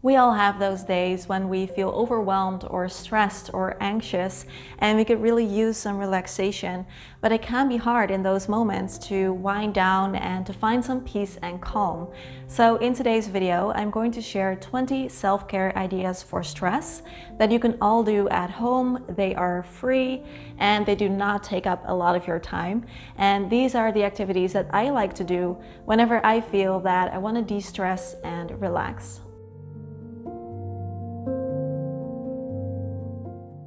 We all have those days when we feel overwhelmed or stressed or anxious, and we could really use some relaxation, but it can be hard in those moments to wind down and to find some peace and calm. So in today's video, I'm going to share 20 self-care ideas for stress that you can all do at home. They are free and they do not take up a lot of your time. And these are the activities that I like to do whenever I feel that I want to de-stress and relax.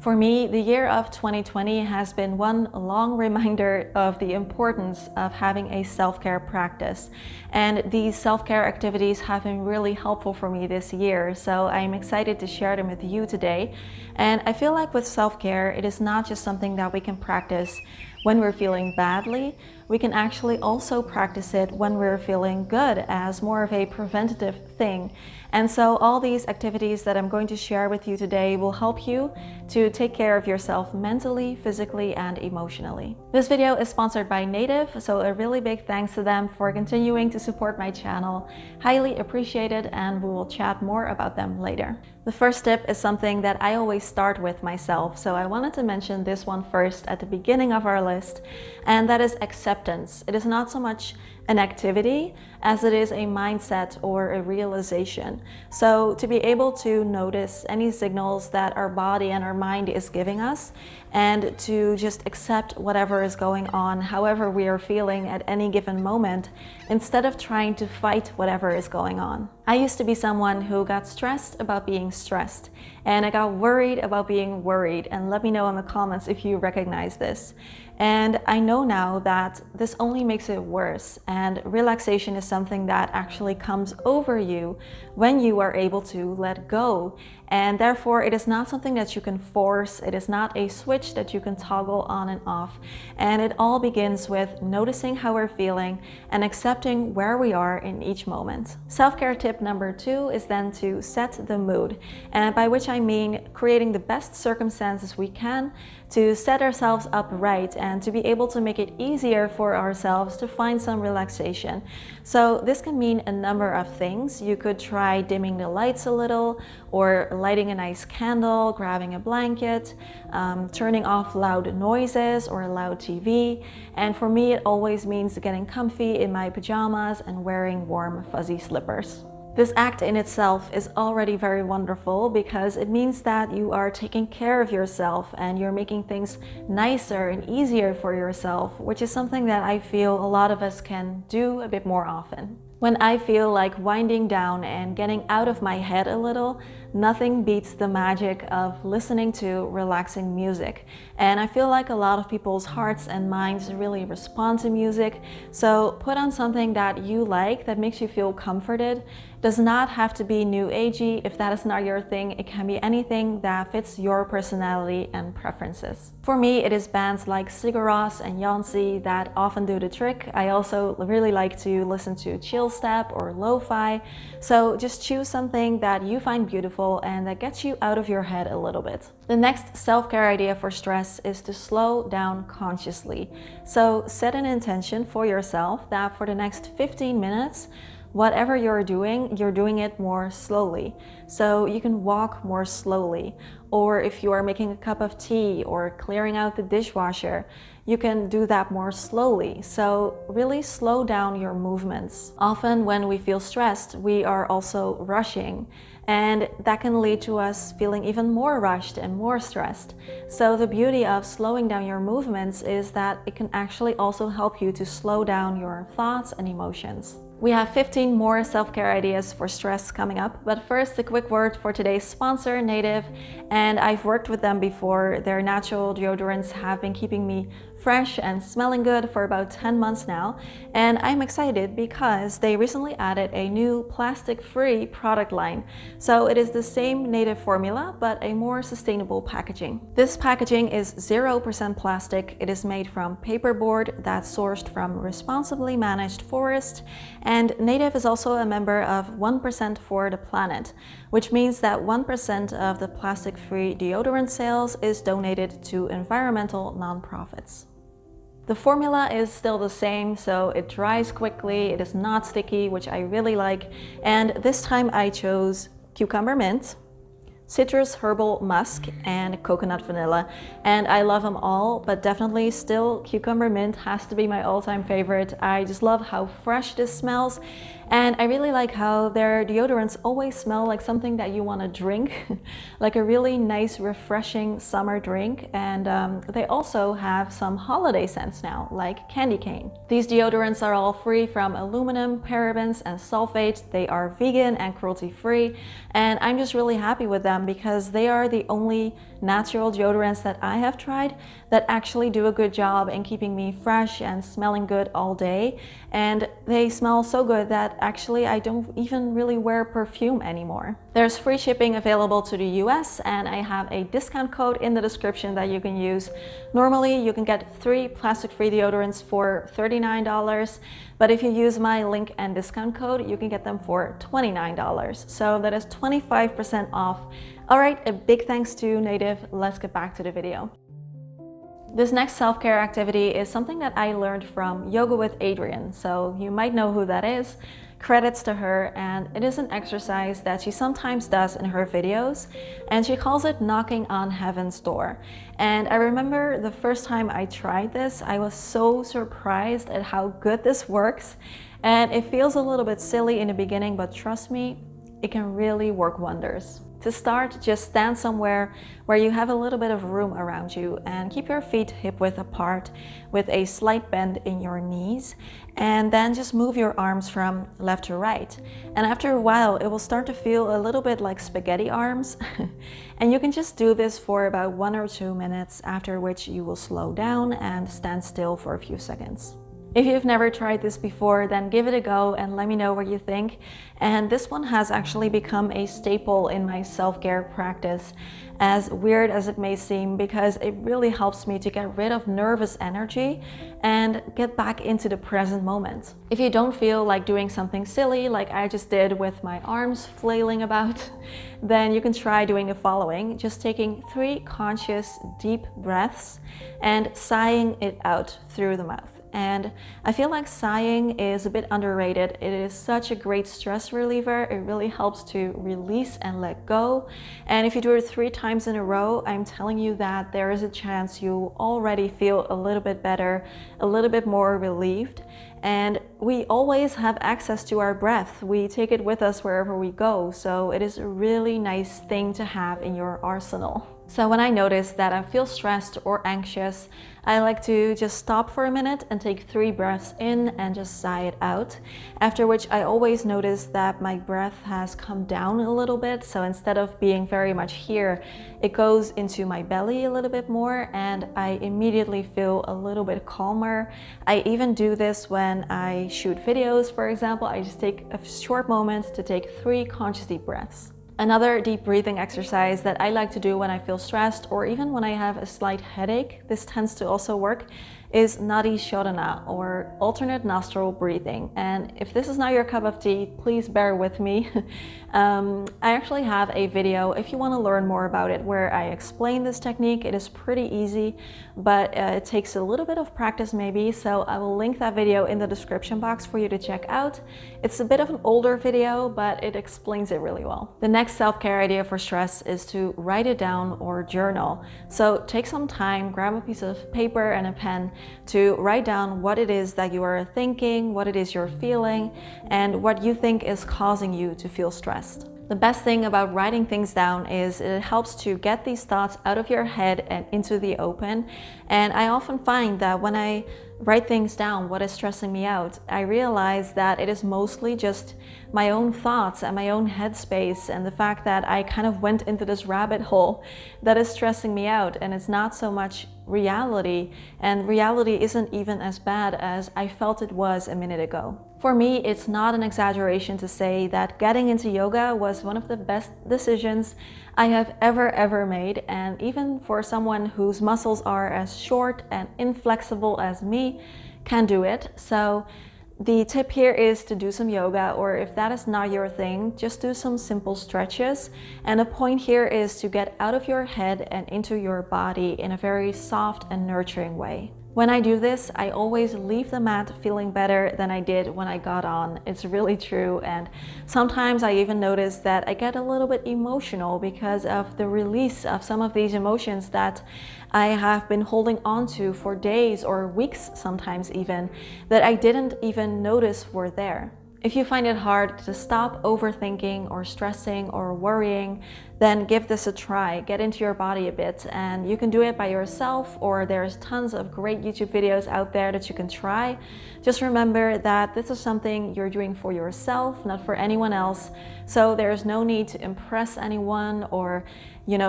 For me, the year of 2020 has been one long reminder of the importance of having a self-care practice. And these self-care activities have been really helpful for me this year, so I'm excited to share them with you today. And I feel like with self-care, it is not just something that we can practice when we're feeling badly. We can actually also practice it when we're feeling good as more of a preventative thing. And so all these activities that I'm going to share with you today will help you to take care of yourself mentally, physically, and emotionally. This video is sponsored by Native, so a really big thanks to them for continuing to support my channel. Highly appreciated, and we will chat more about them later. The first tip is something that I always start with myself, so I wanted to mention this one first at the beginning of our list, and that is acceptance. It is not so much an activity as it is a mindset or a realization. So to be able to notice any signals that our body and our mind is giving us, and to just accept whatever is going on, however we are feeling at any given moment, instead of trying to fight whatever is going on. I used to be someone who got stressed about being stressed, and I got worried about being worried, and let me know in the comments if you recognize this. And I know now that this only makes it worse, and relaxation is something that actually comes over you when you are able to let go. And therefore, it is not something that you can force. It is not a switch that you can toggle on and off. And it all begins with noticing how we're feeling and accepting where we are in each moment. Self-care tip number 2 is then to set the mood. And by which I mean creating the best circumstances we can to set ourselves up right and to be able to make it easier for ourselves to find some relaxation. So this can mean a number of things. You could try dimming the lights a little, or lighting a nice candle, grabbing a blanket, turning off loud noises or a loud TV. And for me, it always means getting comfy in my pajamas and wearing warm, fuzzy slippers. This act in itself is already very wonderful because it means that you are taking care of yourself and you're making things nicer and easier for yourself, which is something that I feel a lot of us can do a bit more often. When I feel like winding down and getting out of my head a little, nothing beats the magic of listening to relaxing music. And I feel like a lot of people's hearts and minds really respond to music. So put on something that you like, that makes you feel comforted. It does not have to be new agey. If that is not your thing, it can be anything that fits your personality and preferences. For me, it is bands like Sigur Rós and Jansi that often do the trick. I also really like to listen to chill step or lo-fi. So just choose something that you find beautiful and that gets you out of your head a little bit. The next self-care idea for stress is to slow down consciously. So set an intention for yourself that for the next 15 minutes, whatever you're doing it more slowly. So you can walk more slowly, or if you are making a cup of tea or clearing out the dishwasher, you can do that more slowly. So really slow down your movements. Often when we feel stressed, we are also rushing, and that can lead to us feeling even more rushed and more stressed. So the beauty of slowing down your movements is that it can actually also help you to slow down your thoughts and emotions. We have 15 more self-care ideas for stress coming up, but first a quick word for today's sponsor, Native. And I've worked with them before. Their natural deodorants have been keeping me fresh and smelling good for about 10 months now, and I'm excited because they recently added a new plastic-free product line. So it is the same Native formula, but a more sustainable packaging. This packaging is 0% plastic. It is made from paperboard that's sourced from responsibly managed forest, and Native is also a member of 1% for the Planet, which means that 1% of the plastic-free deodorant sales is donated to environmental nonprofits. The formula is still the same, so it dries quickly, it is not sticky, which I really like, and this time I chose cucumber mint, citrus herbal musk, and coconut vanilla. And I love them all, but definitely still cucumber mint has to be my all-time favorite. I just love how fresh this smells, and I really like how their deodorants always smell like something that you want to drink, like a really nice refreshing summer drink. And they also have some holiday scents now, like candy cane. These deodorants are all free from aluminum, parabens, and sulfates. They are vegan and cruelty-free, and I'm just really happy with them because they are the only natural deodorants that I have tried that actually do a good job in keeping me fresh and smelling good all day. And they smell so good that actually I don't even really wear perfume anymore. There's free shipping available to the US, and I have a discount code in the description that you can use. Normally you can get 3 plastic-free deodorants for $39, but if you use my link and discount code, you can get them for $29. So that is 25% off. All right, a big thanks to Native. Let's get back to the video. This next self-care activity is something that I learned from Yoga with Adriene, so you might know who that is. Credits to her, and it is an exercise that she sometimes does in her videos, and she calls it knocking on heaven's door. And I remember the first time I tried this, I was so surprised at how good this works. And it feels a little bit silly in the beginning, but trust me, it can really work wonders. To start, just stand somewhere where you have a little bit of room around you and keep your feet hip-width apart with a slight bend in your knees, and then just move your arms from left to right. And after a while, it will start to feel a little bit like spaghetti arms. And you can just do this for about 1 or 2 minutes, after which you will slow down and stand still for a few seconds. If you've never tried this before, then give it a go and let me know what you think. And this one has actually become a staple in my self-care practice, as weird as it may seem, because it really helps me to get rid of nervous energy and get back into the present moment. If you don't feel like doing something silly like I just did with my arms flailing about, then you can try doing the following: just taking 3 conscious deep breaths and sighing it out through the mouth. And I feel like sighing is a bit underrated. It is such a great stress reliever. It really helps to release and let go. And if you do it 3 times in a row, I'm telling you that there is a chance you already feel a little bit better, a little bit more relieved. And we always have access to our breath. We take it with us wherever we go. So it is a really nice thing to have in your arsenal. So when I notice that I feel stressed or anxious, I like to just stop for a minute and take 3 breaths in and just sigh it out. After which I always notice that my breath has come down a little bit. So instead of being very much here, it goes into my belly a little bit more, and I immediately feel a little bit calmer. I even do this when I shoot videos, for example. I just take a short moment to take 3 conscious deep breaths. Another deep breathing exercise that I like to do when I feel stressed or even when I have a slight headache, this tends to also work, is Nadi Shotana, or alternate nostril breathing. And if this is not your cup of tea, please bear with me. I actually have a video, if you want to learn more about it, where I explain this technique. It is pretty easy, but it takes a little bit of practice maybe, so I will link that video in the description box for you to check out. It's a bit of an older video, but it explains it really well. The next self-care idea for stress is to write it down or journal. So take some time, grab a piece of paper and a pen to write down what it is that you are thinking, what it is you're feeling, and what you think is causing you to feel stressed. The best thing about writing things down is it helps to get these thoughts out of your head and into the open. And I often find that when I write things down, what is stressing me out, I realize that it is mostly just my own thoughts and my own headspace, and the fact that I kind of went into this rabbit hole that is stressing me out, and it's not so much reality, and reality isn't even as bad as I felt it was a minute ago. For me, it's not an exaggeration to say that getting into yoga was one of the best decisions I have ever made, and even for someone whose muscles are as short and inflexible as me, can do it. So the tip here is to do some yoga, or if that is not your thing, just do some simple stretches. And the point here is to get out of your head and into your body in a very soft and nurturing way. When I do this, I always leave the mat feeling better than I did when I got on. It's really true, and sometimes I even notice that I get a little bit emotional because of the release of some of these emotions that I have been holding on to for days or weeks, sometimes even, that I didn't even notice were there. If you find it hard to stop overthinking or stressing or worrying, then give this a try. Get into your body a bit, and you can do it by yourself, or there's tons of great YouTube videos out there that you can try. Just remember that this is something you're doing for yourself, not for anyone else. So there's no need to impress anyone or,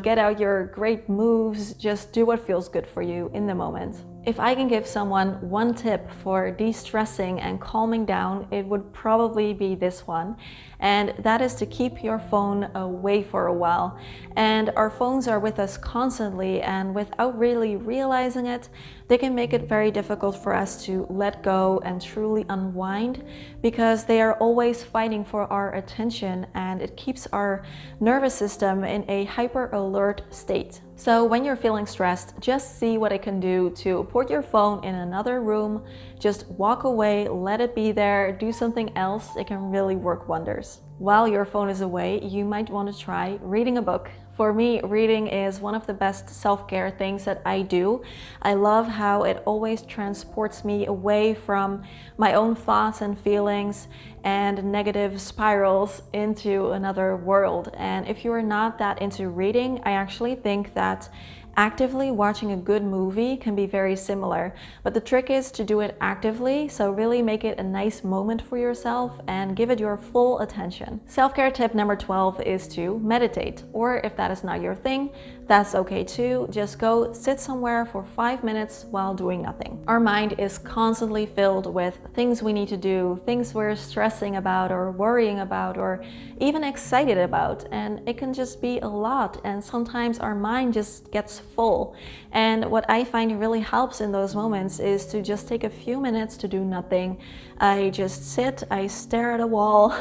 get out your great moves. Just do what feels good for you in the moment. If I can give someone one tip for de-stressing and calming down, it would probably be this one. And that is to keep your phone away for a while. And our phones are with us constantly, and without really realizing it, they can make it very difficult for us to let go and truly unwind, because they are always fighting for our attention, and it keeps our nervous system in a hyper alert state. So when you're feeling stressed, just see what it can do to put your phone in another room. Just walk away, let it be there, do something else. It can really work wonders. While your phone is away, you might want to try reading a book. For me, reading is one of the best self-care things that I do. I love how it always transports me away from my own thoughts and feelings and negative spirals into another world. And if you are not that into reading, I actually think that actively watching a good movie can be very similar, but the trick is to do it actively, so really make it a nice moment for yourself and give it your full attention. Self-care tip number 12 is to meditate, or if that is not your thing, that's okay too. Just go sit somewhere for 5 minutes while doing nothing. Our mind is constantly filled with things we need to do, things we're stressing about or worrying about or even excited about, and it can just be a lot, and sometimes our mind just gets full. And what I find really helps in those moments is to just take a few minutes to do nothing. I just sit, I stare at a wall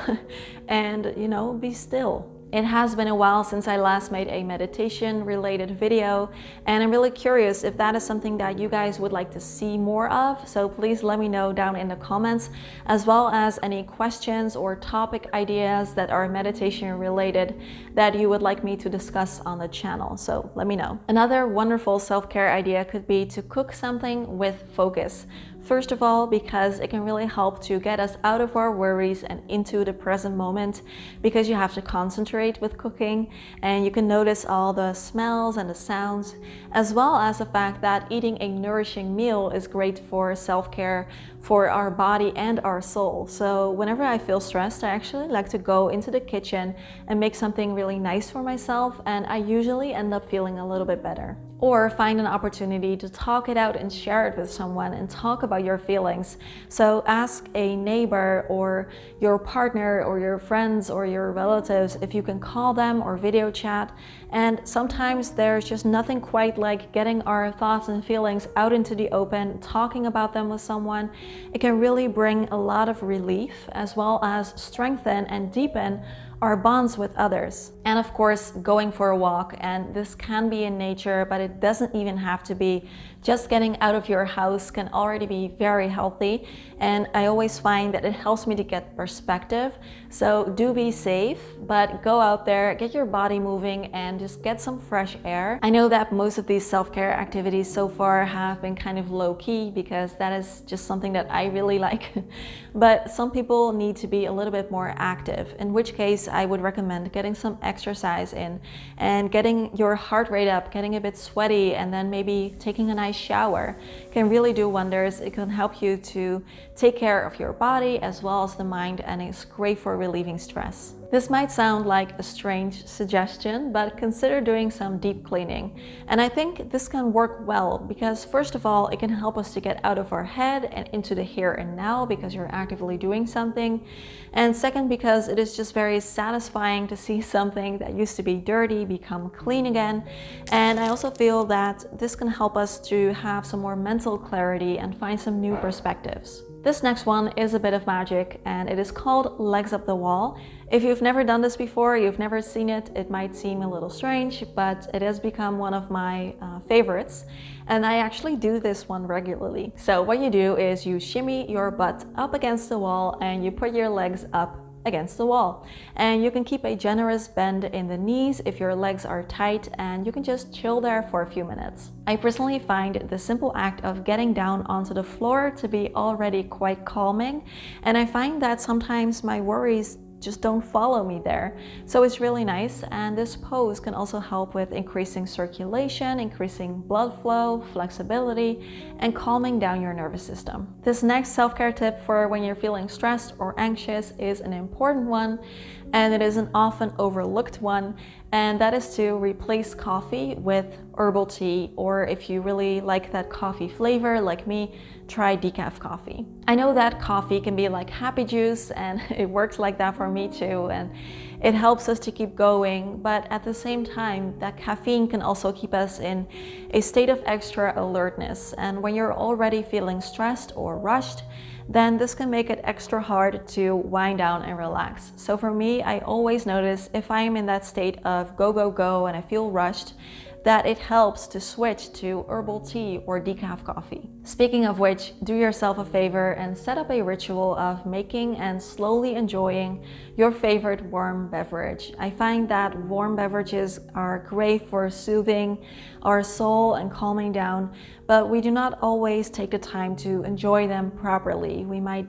and be still. It has been a while since I last made a meditation related video, and I'm really curious if that is something that you guys would like to see more of, so please let me know down in the comments, as well as any questions or topic ideas that are meditation related that you would like me to discuss on the channel, so let me know. Another wonderful self-care idea could be to cook something with focus. First of all, because it can really help to get us out of our worries and into the present moment, because you have to concentrate with cooking and you can notice all the smells and the sounds, as well as the fact that eating a nourishing meal is great for self-care for our body and our soul. So whenever I feel stressed, I actually like to go into the kitchen and make something really nice for myself, and I usually end up feeling a little bit better. Or find an opportunity to talk it out and share it with someone and talk about your feelings. So ask a neighbor or your partner or your friends or your relatives if you can call them or video chat. And sometimes there's just nothing quite like getting our thoughts and feelings out into the open, talking about them with someone. It can really bring a lot of relief, as well as strengthen and deepen our bonds with others. And of course, going for a walk, and this can be in nature, but it doesn't even have to be. Just getting out of your house can already be very healthy, and I always find that it helps me to get perspective. So do be safe, but go out there, get your body moving, and just get some fresh air. I know that most of these self-care activities so far have been kind of low-key, because that is just something that I really like. But some people need to be a little bit more active, in which case I would recommend getting some exercise in and getting your heart rate up, getting a bit sweaty, and then maybe taking a nice shower can really do wonders. It can help you to take care of your body as well as the mind, and it's great for relieving stress. This might sound like a strange suggestion, but consider doing some deep cleaning. And I think this can work well because, first of all, it can help us to get out of our head and into the here and now because you're actively doing something. And second, because it is just very satisfying to see something that used to be dirty become clean again. And I also feel that this can help us to have some more mental clarity and find some new perspectives. This next one is a bit of magic, and it is called legs up the wall. If you've never done this before, you've never seen it, it might seem a little strange, but it has become one of my favorites. And I actually do this one regularly. So what you do is you shimmy your butt up against the wall and you put your legs up against the wall, and you can keep a generous bend in the knees if your legs are tight, and you can just chill there for a few minutes. I personally find the simple act of getting down onto the floor to be already quite calming, and I find that sometimes my worries just don't follow me there. So it's really nice, and this pose can also help with increasing circulation, increasing blood flow, flexibility, and calming down your nervous system. This next self-care tip for when you're feeling stressed or anxious is an important one, and it is an often overlooked one, and that is to replace coffee with herbal tea, or if you really like that coffee flavor like me, try decaf coffee. I know that coffee can be like happy juice, and it works like that for me too, and it helps us to keep going, but at the same time, that caffeine can also keep us in a state of extra alertness, and when you're already feeling stressed or rushed, then this can make it extra hard to wind down and relax. So for me, I always notice if I am in that state of go, go, go and I feel rushed, that it helps to switch to herbal tea or decaf coffee. Speaking of which, do yourself a favor and set up a ritual of making and slowly enjoying your favorite warm beverage. I find that warm beverages are great for soothing our soul and calming down, but we do not always take the time to enjoy them properly. We might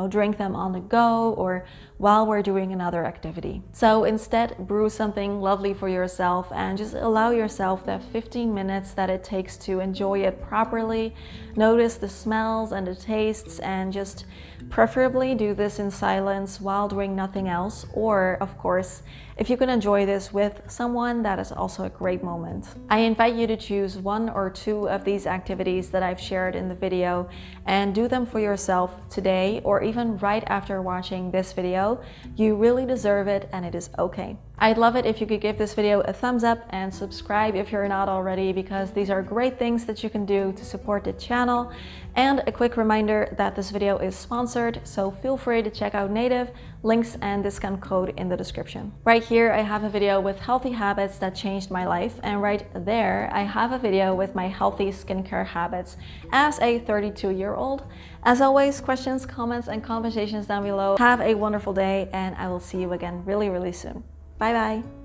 drink them on the go or while we're doing another activity. So instead, brew something lovely for yourself and just allow yourself that 15 minutes that it takes to enjoy it properly. Notice the smells and the tastes, and just preferably do this in silence while doing nothing else, or of course, if you can enjoy this with someone, that is also a great moment. I invite you to choose one or two of these activities that I've shared in the video and do them for yourself today, or even right after watching this video. You really deserve it, and it is okay. I'd love it if you could give this video a thumbs up and subscribe if you're not already, because these are great things that you can do to support the channel. And a quick reminder that this video is sponsored, so feel free to check out Native, links and discount code in the description. Right here I have a video with healthy habits that changed my life, and right there I have a video with my healthy skincare habits as a 32-year-old. As always, questions, comments and conversations down below. Have a wonderful day, and I will see you again really, really soon. Bye bye.